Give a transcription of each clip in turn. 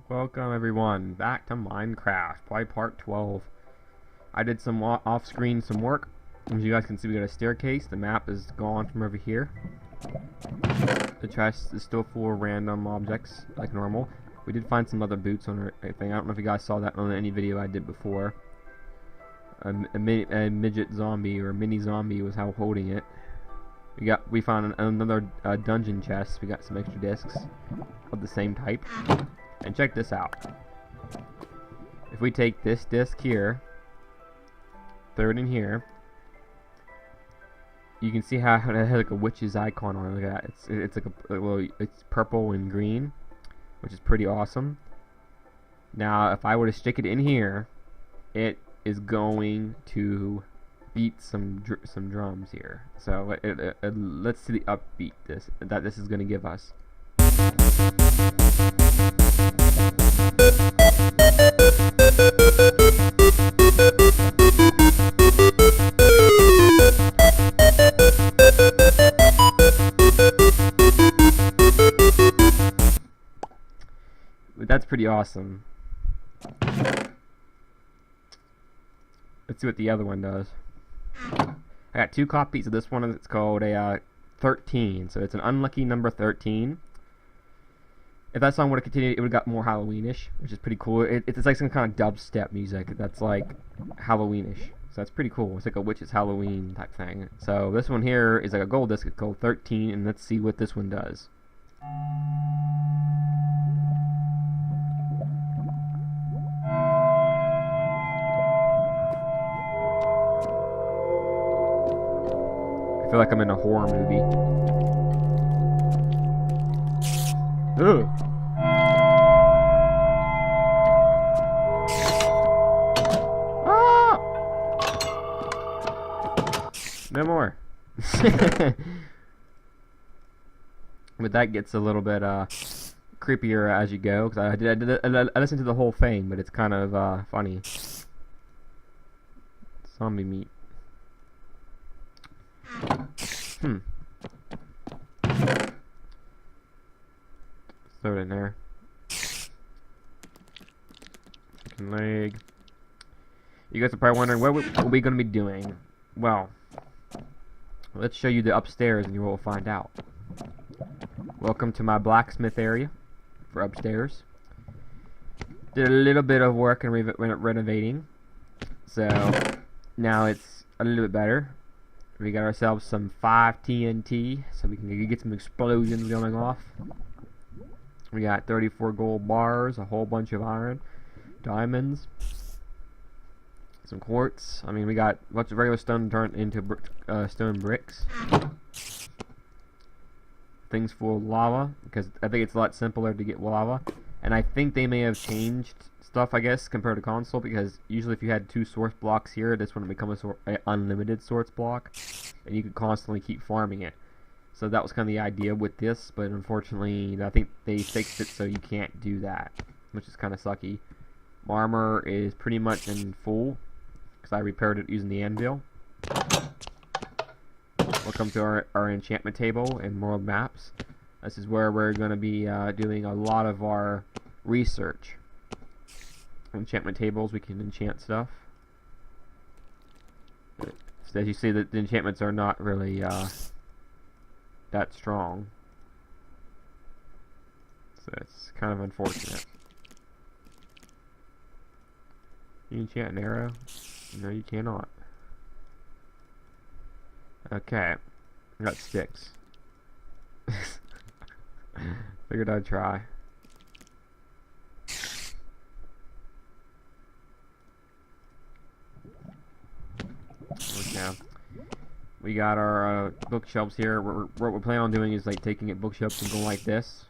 Welcome everyone back to Minecraft, play part 12. I did some off-screen some work. As you guys can see, we got a staircase. The map is gone from over here. The chest is still full of random objects like normal. We did find some other boots on our thing. I don't know if you guys saw that on any video I did before. A midget zombie or a mini zombie was how holding it. We found another dungeon chest. We got some extra discs of the same type. And check this out. If we take this disc here, throw it in here, you can see how it has like a witch's icon on it. Look at that. It's like it's purple and green, which is pretty awesome. Now, if I were to stick it in here, it is going to beat some drums here. So let's see the upbeat that this is going to give us. But that's pretty awesome. Let's see what the other one does. I got two copies of this one. It's called a 13, so it's an unlucky number 13. If that song would have continued, it would have got more Halloweenish, which is pretty cool. It's like some kind of dubstep music that's like Halloweenish, so that's pretty cool. It's like a witch's Halloween type thing. So this one here is like a gold disc. It's called 13, and let's see what this one does. I feel like I'm in a horror movie. Ugh. Ah! No more. But that gets a little bit creepier as you go, because I listened to the whole thing, but it's kind of funny. Zombie meat. Throw it in there. Chicken leg. You guys are probably wondering what are we going to be doing. Well, let's show you the upstairs and you will find out. Welcome to my blacksmith area for upstairs. Did a little bit of work and renovating, so now it's a little bit better. We got ourselves some 5 TNT, so we can get some explosions going off. We got 34 gold bars, a whole bunch of iron, diamonds, some quartz. I mean, we got lots of regular stone turned into stone bricks. Things full of lava, because I think it's a lot simpler to get lava. And I think they may have changed stuff, I guess, compared to console, because usually if you had 2 source blocks here, this one would become a unlimited source block, and you could constantly keep farming it. So that was kind of the idea with this, but unfortunately I think they fixed it so you can't do that, which is kind of sucky. My armor is pretty much in full because I repaired it using the anvil. Welcome to our enchantment table and world maps. This is where we're going to be doing a lot of our research. Enchantment tables, we can enchant stuff. So as you see, the enchantments are not really that strong, so it's kind of unfortunate. You enchant an arrow? No, you cannot. Okay, I got sticks. Figured I'd try. Okay. We got our bookshelves here. What we're planning on doing is like taking it bookshelves and going like this,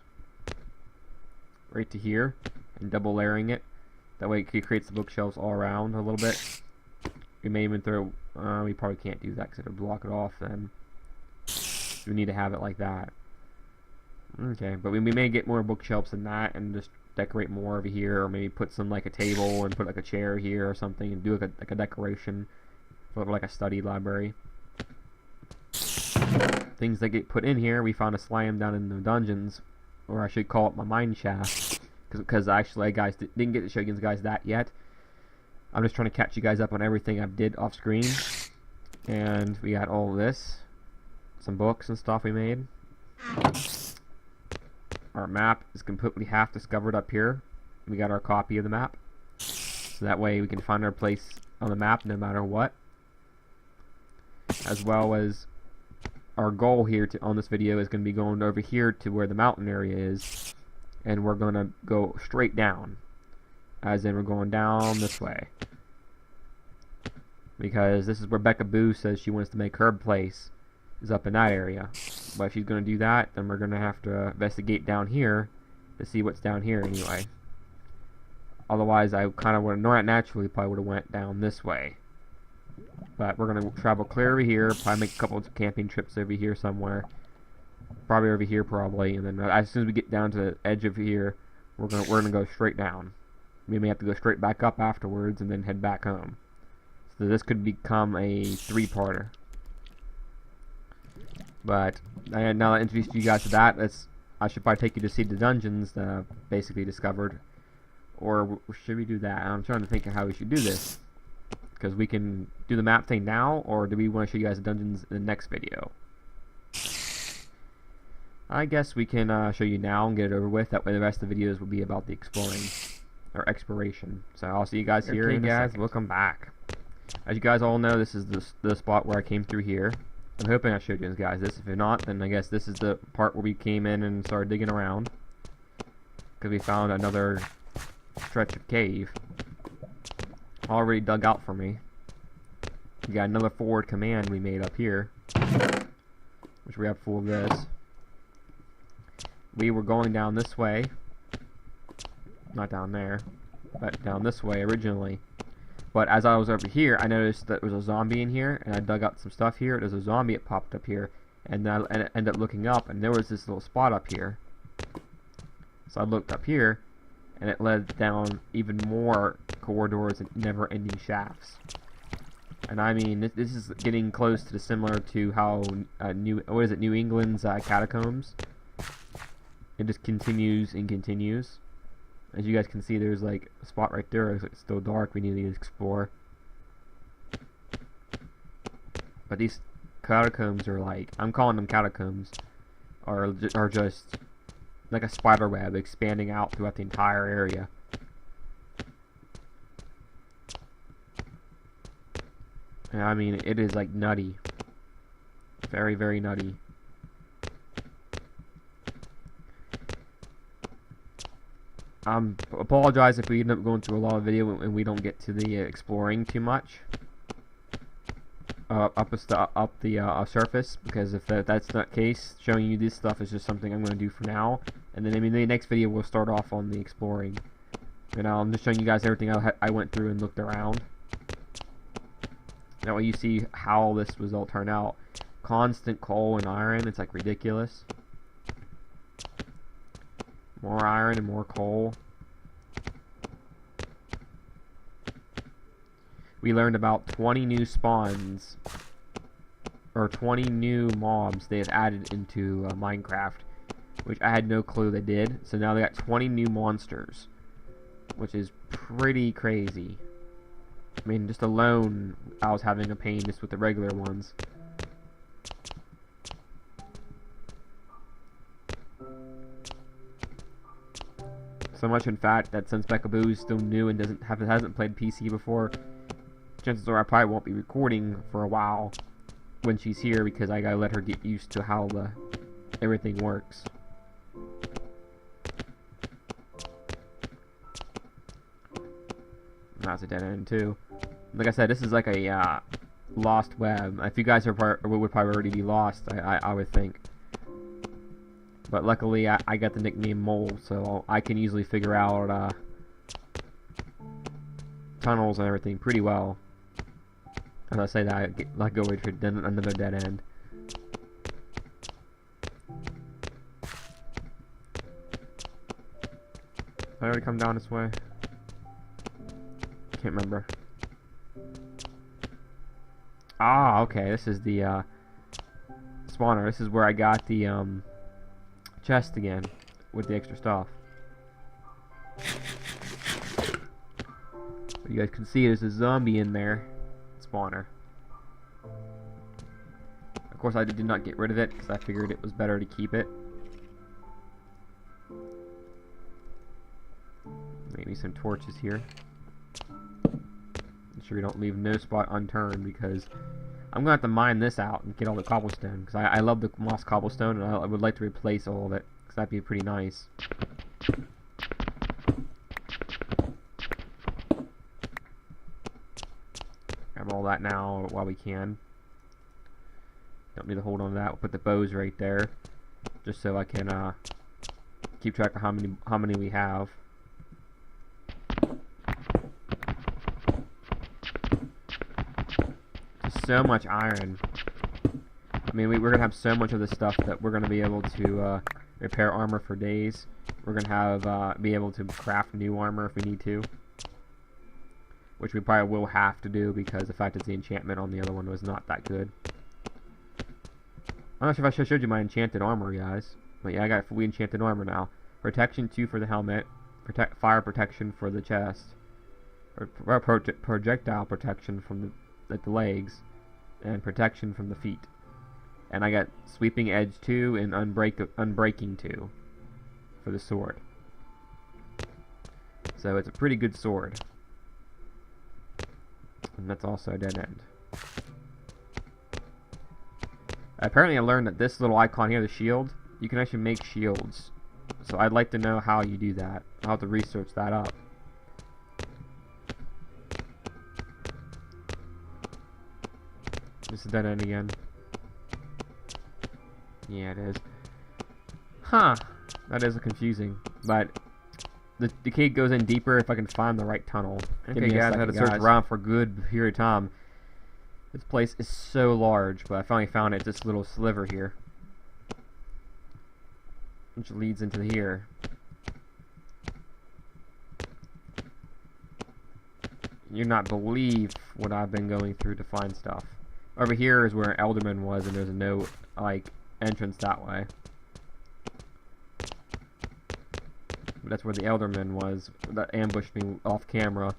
right to here, and double layering it. That way it creates the bookshelves all around a little bit. We may even throw. We probably can't do that because it'll block it off. Then we need to have it like that. Okay, but we may get more bookshelves than that, and just decorate more over here, or maybe put some like a table and put like a chair here or something, and do like a decoration for like a study library. Things that get put in here, we found a slime down in the dungeons, or I should call it my mine shaft, because actually, guys, didn't get to show you guys that yet. I'm just trying to catch you guys up on everything I did off screen. And we got all this, some books and stuff we made. Our map is completely half discovered up here. We got our copy of the map, so that way we can find our place on the map no matter what. As well as our goal here on this video is going to be going over here to where the mountain area is, and we're going to go straight down, as in we're going down this way, because this is where Becca Boo says she wants to make her place, is up in that area. But if she's going to do that, then we're going to have to investigate down here to see what's down here anyway. Otherwise, I kind of would have naturally probably would have went down this way. But we're going to travel clear over here, probably make a couple of camping trips over here somewhere. Probably over here, probably. And then as soon as we get down to the edge of here, we're gonna go straight down. We may have to go straight back up afterwards and then head back home. So this could become a 3-parter. But now that I introduced you guys to that, I should probably take you to see the dungeons that I've basically discovered. Or should we do that? I'm trying to think of how we should do this. Because we can do the map thing now, or do we want to show you guys the dungeons in the next video? I guess we can show you now and get it over with. That way the rest of the videos will be about the exploring, or exploration. So I'll see you guys here in a second. Welcome back. As you guys all know, this is the spot where I came through here. I'm hoping I showed you guys this. If not, then I guess this is the part where we came in and started digging around. Because we found another stretch of cave. Already dug out for me. We got another forward command we made up here, which we have full of this. We were going down this way, not down there, but down this way originally. But as I was over here, I noticed that there was a zombie in here, and I dug out some stuff here. There's a zombie that popped up here, and I ended up looking up, and there was this little spot up here. So I looked up here, and it led down even more corridors and never-ending shafts. And I mean, this is getting close to similar to how New England's catacombs. It just continues and continues. As you guys can see, there's like a spot right there. It's still dark. We need to explore. But these catacombs are like, I'm calling them catacombs, are just like a spider web expanding out throughout the entire area. And I mean, it is like nutty. Very, very nutty. Apologize if we end up going through a lot of video and we don't get to the exploring too much. Up the surface, because if that's not the case, showing you this stuff is just something I'm going to do for now. And then, I mean, the next video we'll start off on the exploring. And I'm just showing you guys everything I went through and looked around. That way you see how this was all turned out. Constant coal and iron, it's like ridiculous. More iron and more coal. We learned about 20 new spawns, or 20 new mobs they had added into Minecraft, which I had no clue they did. So now they got 20 new monsters, which is pretty crazy. I mean, just alone, I was having a pain just with the regular ones. So much, in fact, that since Becca Boo is still new and hasn't played PC before, chances are I probably won't be recording for a while when she's here, because I gotta let her get used to how everything works. That's a dead end too. Like I said, this is like a lost web. If you guys would probably already be lost, I would think. But luckily, I got the nickname Mole, so I can easily figure out tunnels and everything pretty well. As I say that, I go wait for another dead end. Did I already come down this way? Can't remember. Ah, okay. This is the spawner. This is where I got the chest again with the extra stuff. You guys can see there's a zombie in there. Spawner. Of course, I did not get rid of it because I figured it was better to keep it. Maybe some torches here. Make sure we don't leave no spot unturned because I'm gonna have to mine this out and get all the cobblestone because I love the moss cobblestone and I would like to replace all of it because that'd be pretty nice. Grab all that now while we can. Don't need to hold on to that. We'll put the bows right there just so I can keep track of how many we have. So much iron. I mean, we're gonna have so much of this stuff that we're gonna be able to repair armor for days. We're gonna have be able to craft new armor if we need to, which we probably will have to do because the fact that the enchantment on the other one was not that good. I'm not sure if I showed you my enchanted armor, guys, but yeah, I got fully enchanted armor now. Protection 2 for the helmet, fire protection for the chest, or projectile protection from the legs, and protection from the feet. And I got sweeping edge 2 and unbreaking 2 for the sword. So it's a pretty good sword. And that's also a dead end. Apparently I learned that this little icon here, the shield, you can actually make shields. So I'd like to know how you do that. I'll have to research that up. This is dead end again. Yeah, it is. Huh. That is confusing. But the cave goes in deeper if I can find the right tunnel. Okay, guys, I had to search around for a good period of time. This place is so large, but I finally found it, this little sliver here, which leads into here. You not believe what I've been going through to find stuff. Over here is where an Elderman was, and there's no like entrance that way. But that's where the Elderman was that ambushed me off camera.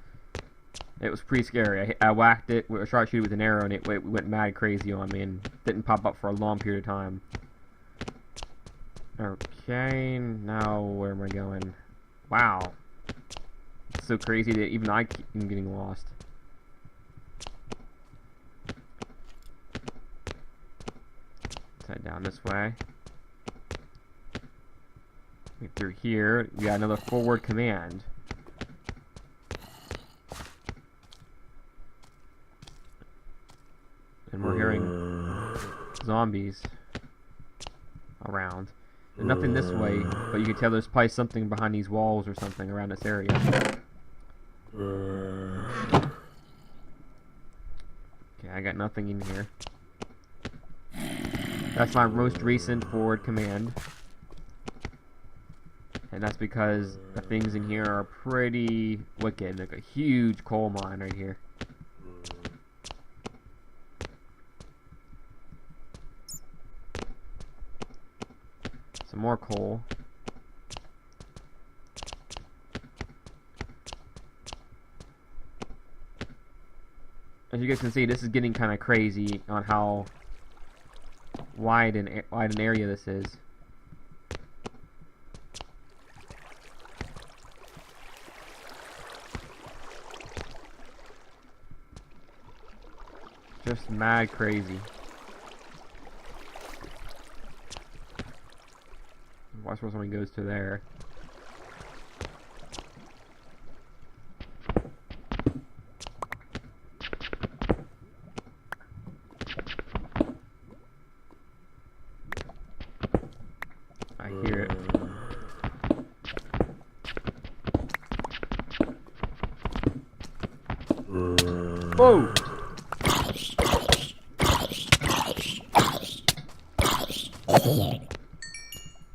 It was pretty scary. I whacked it, I tried to shoot it with an arrow, and it went mad crazy on me and didn't pop up for a long period of time. Okay, now where am I going? Wow. It's so crazy that even I am getting lost. Let's head down this way. Get through here. We got another forward command. And we're hearing zombies around. There's nothing this way, but you can tell there's probably something behind these walls or something around this area. Okay, I got nothing in here. That's my most recent forward command. And that's because the things in here are pretty wicked. Like a huge coal mine right here. Some more coal. As you guys can see, this is getting kind of crazy on how wide an area this is. Just mad crazy. Watch where someone goes to there. I hear it. Whoa!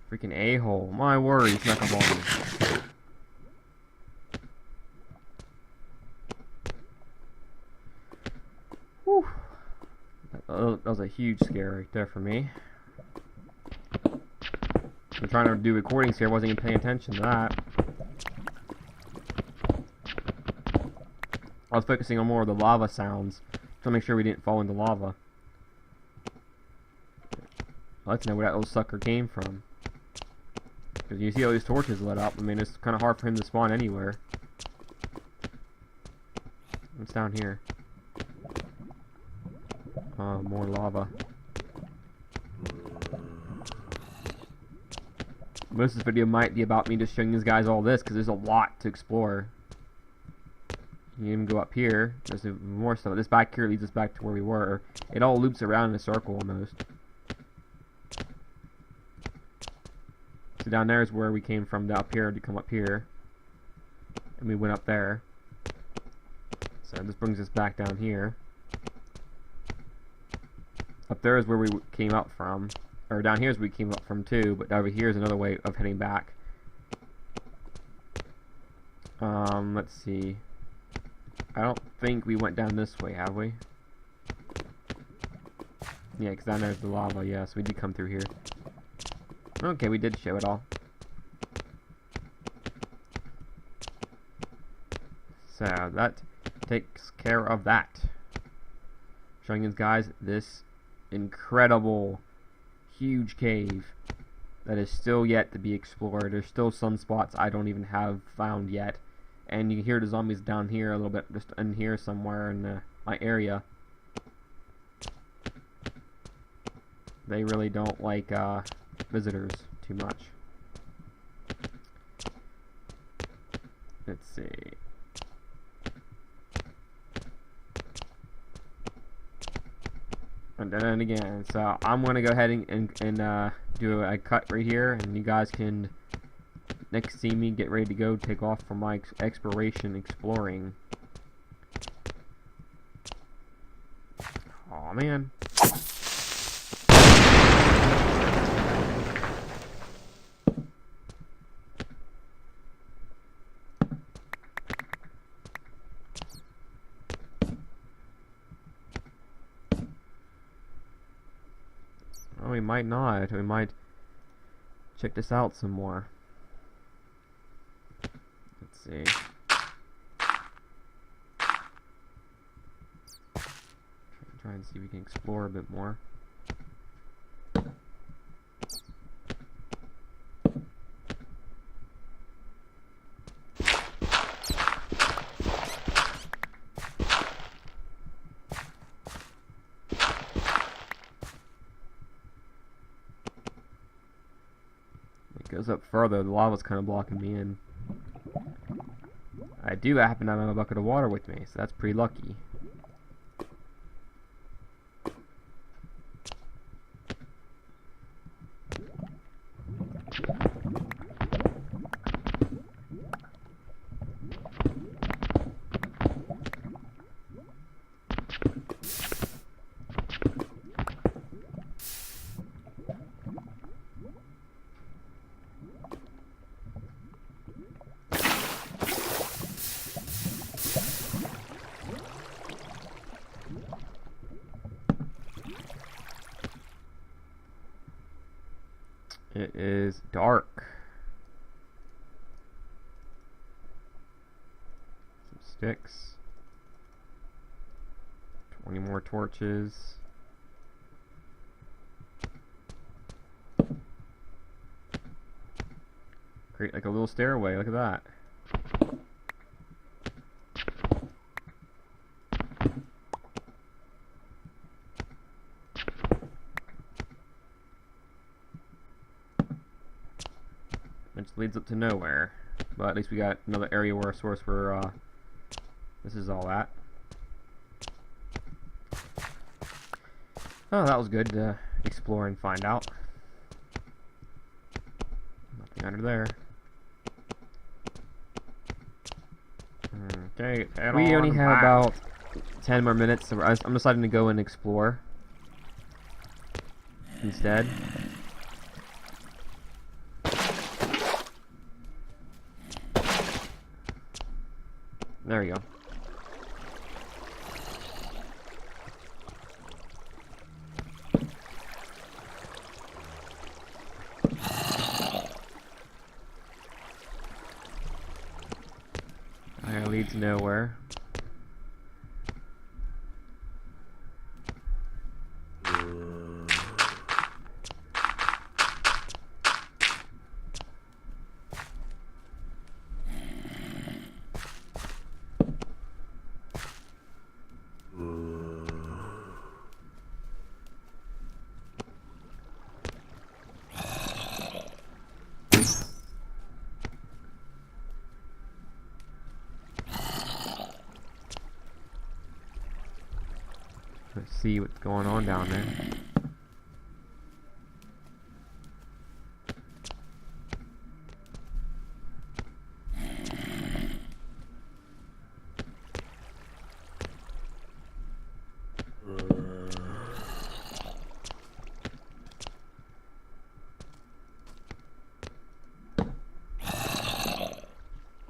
Freaking a-hole. My word, he's not gonna bother me. Whew. That was a huge scare right there for me. I'm trying to do recordings here, I wasn't even paying attention to that. I was focusing on more of the lava sounds to make sure we didn't fall into lava. Let's know where that little sucker came from. Because you see all these torches lit up. I mean, it's kind of hard for him to spawn anywhere. What's down here? More lava. Most of this video might be about me just showing these guys all this, because there's a lot to explore. You can even go up here. There's more stuff. This back here leads us back to where we were. It all loops around in a circle almost. So down there is where we came from, up here to come up here. And we went up there. So this brings us back down here. Up there is where we came up from. Or down here is where we came up from too, but over here is another way of heading back. Let's see. I don't think we went down this way, have we? Yeah, because down there's the lava, yeah, so we did come through here. Okay, we did show it all. So, that takes care of that. Showing you guys this incredible, huge cave that is still yet to be explored. There's still some spots I don't even have found yet. And you can hear the zombies down here a little bit, just in here somewhere in my area. They really don't like visitors too much. Let's see. And then again, so I'm gonna go ahead and do a cut right here, and you guys can next see me get ready to go take off for my exploring. Aw, man. Oh, we might not. We might check this out some more. Let's see. Try and see if we can explore a bit more. It goes up further. The lava's kind of blocking me in. I do happen to have a bucket of water with me, so that's pretty lucky. It is dark. Some sticks. 20 more torches. Create like a little stairway, look at that. Which leads up to nowhere. But at least we got another area where a source where this is all at. Oh, that was good to explore and find out. Nothing under there. Okay, we only have about 10 more minutes, so I'm deciding to go and explore instead. There we go. That leads nowhere. see what's going on down there.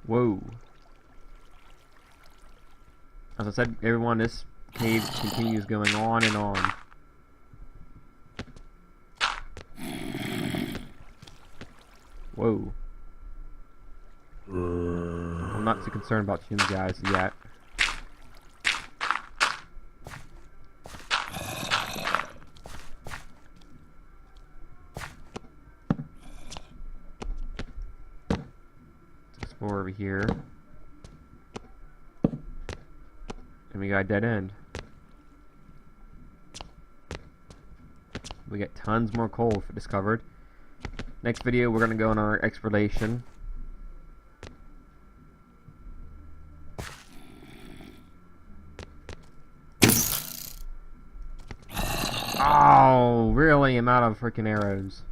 Whoa. As I said, everyone, this cave continues going on and on. Whoa. I'm not too concerned about you guys yet. Let's explore over here. And we got a dead end. We got tons more coal discovered. Next video, we're gonna go on our exploration. Oh, really? I'm out of freaking arrows.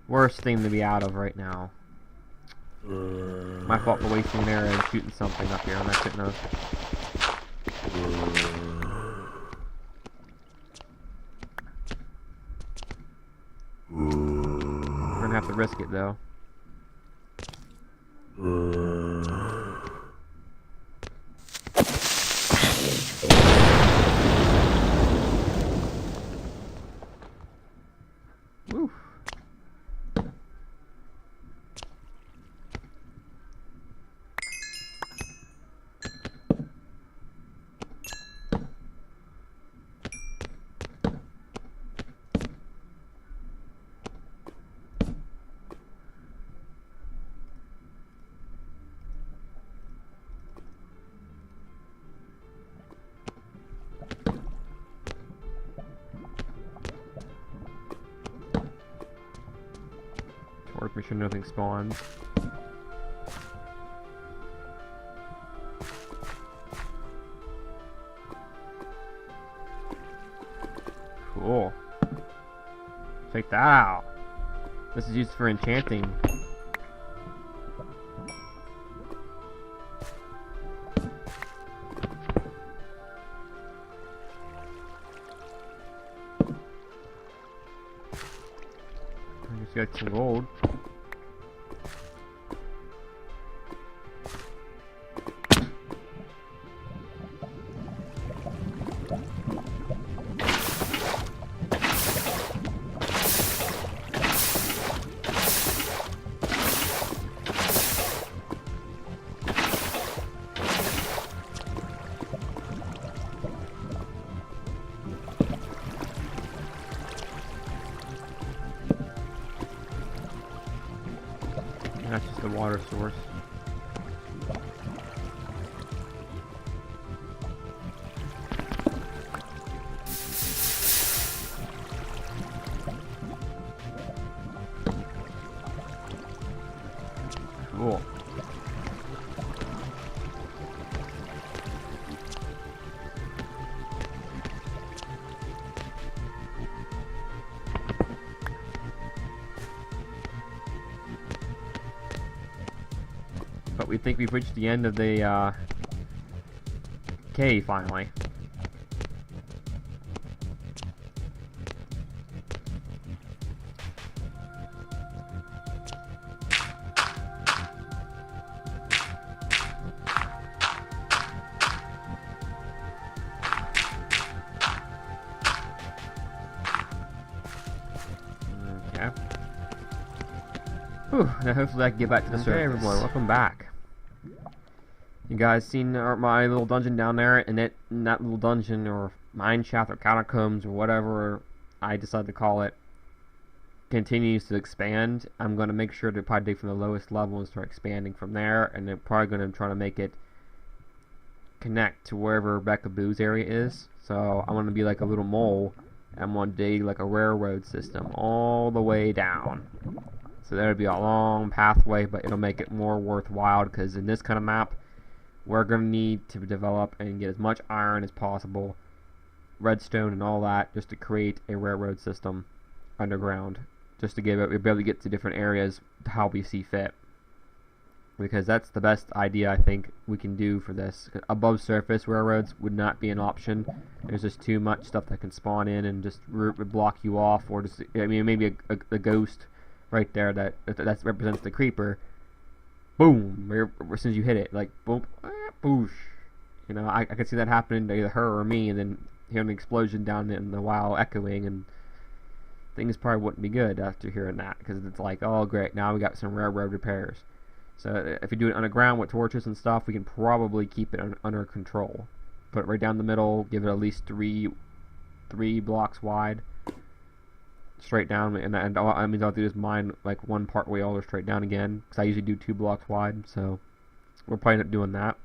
Worst thing to be out of right now. My fault for wasting an arrow and shooting something up here, and I couldn't have. We're gonna have to risk it though. Woo. Make sure nothing spawns. Cool. Check that out. This is used for enchanting. I just got some gold. That's just the water source. Cool. But we think we've reached the end of the cave finally. Okay. Whew, now hopefully I can get back to the surface. Hey everyone, welcome back. You guys seen my little dungeon down there, and that little dungeon, or mine shaft, or catacombs, or whatever I decide to call it, continues to expand. I'm going to make sure to probably dig from the lowest level and start expanding from there, and they're probably going to try to make it connect to wherever Rebecca Boo's area is. So I'm going to be like a little mole, and I'm going to dig like a railroad system all the way down. So that'll be a long pathway, but it'll make it more worthwhile, because in this kind of map, we're going to need to develop and get as much iron as possible redstone and all that just to create a railroad system underground, just to be able to get to different areas how we see fit. Because that's the best idea I think we can do for this. Above surface railroads would not be an option. There's just too much stuff that can spawn in and just block you off, or just, I mean, maybe a ghost right there that represents the creeper. Boom! As soon as you hit it, like boom, boosh. You know, I could see that happening to either her or me, and then hearing an explosion down in the WoW echoing, and things probably wouldn't be good after hearing that, because it's like, oh great, now we got some railroad repairs. So if we do it underground with torches and stuff, we can probably keep it under control. Put it right down the middle, give it at least three blocks wide, straight down, and all I mean, I'll do is mine like one part way all the way straight down again, because I usually do 2 blocks wide, so we'll probably end up doing that.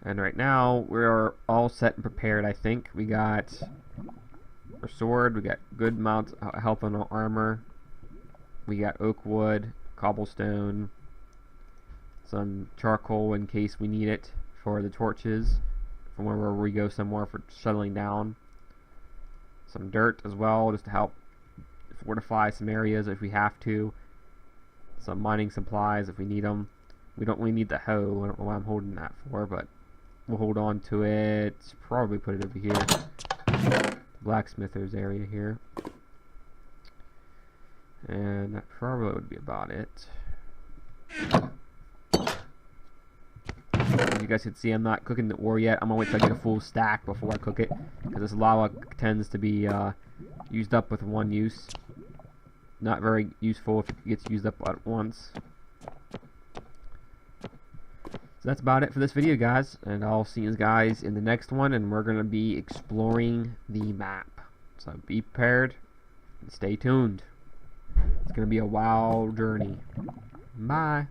And right now, we're all set and prepared, I think. We got our sword, we got good amounts of health on our armor, we got oak wood, cobblestone, some charcoal in case we need it for the torches, for whenever we go somewhere for settling down, some dirt as well, just to help fortify some areas if we have to, some mining supplies if we need them. We don't really need the hoe, I don't know why I'm holding that for, but we'll hold on to it, probably put it over here, blacksmithers area here. And that probably would be about it. As you guys can see, I'm not cooking the ore yet. I'm gonna wait till I get a full stack before I cook it, because this lava tends to be used up with one use. Not very useful if it gets used up at once. So that's about it for this video, guys, and I'll see you guys in the next one, and we're gonna be exploring the map. So be prepared and stay tuned. It's going to be a wild journey. Bye.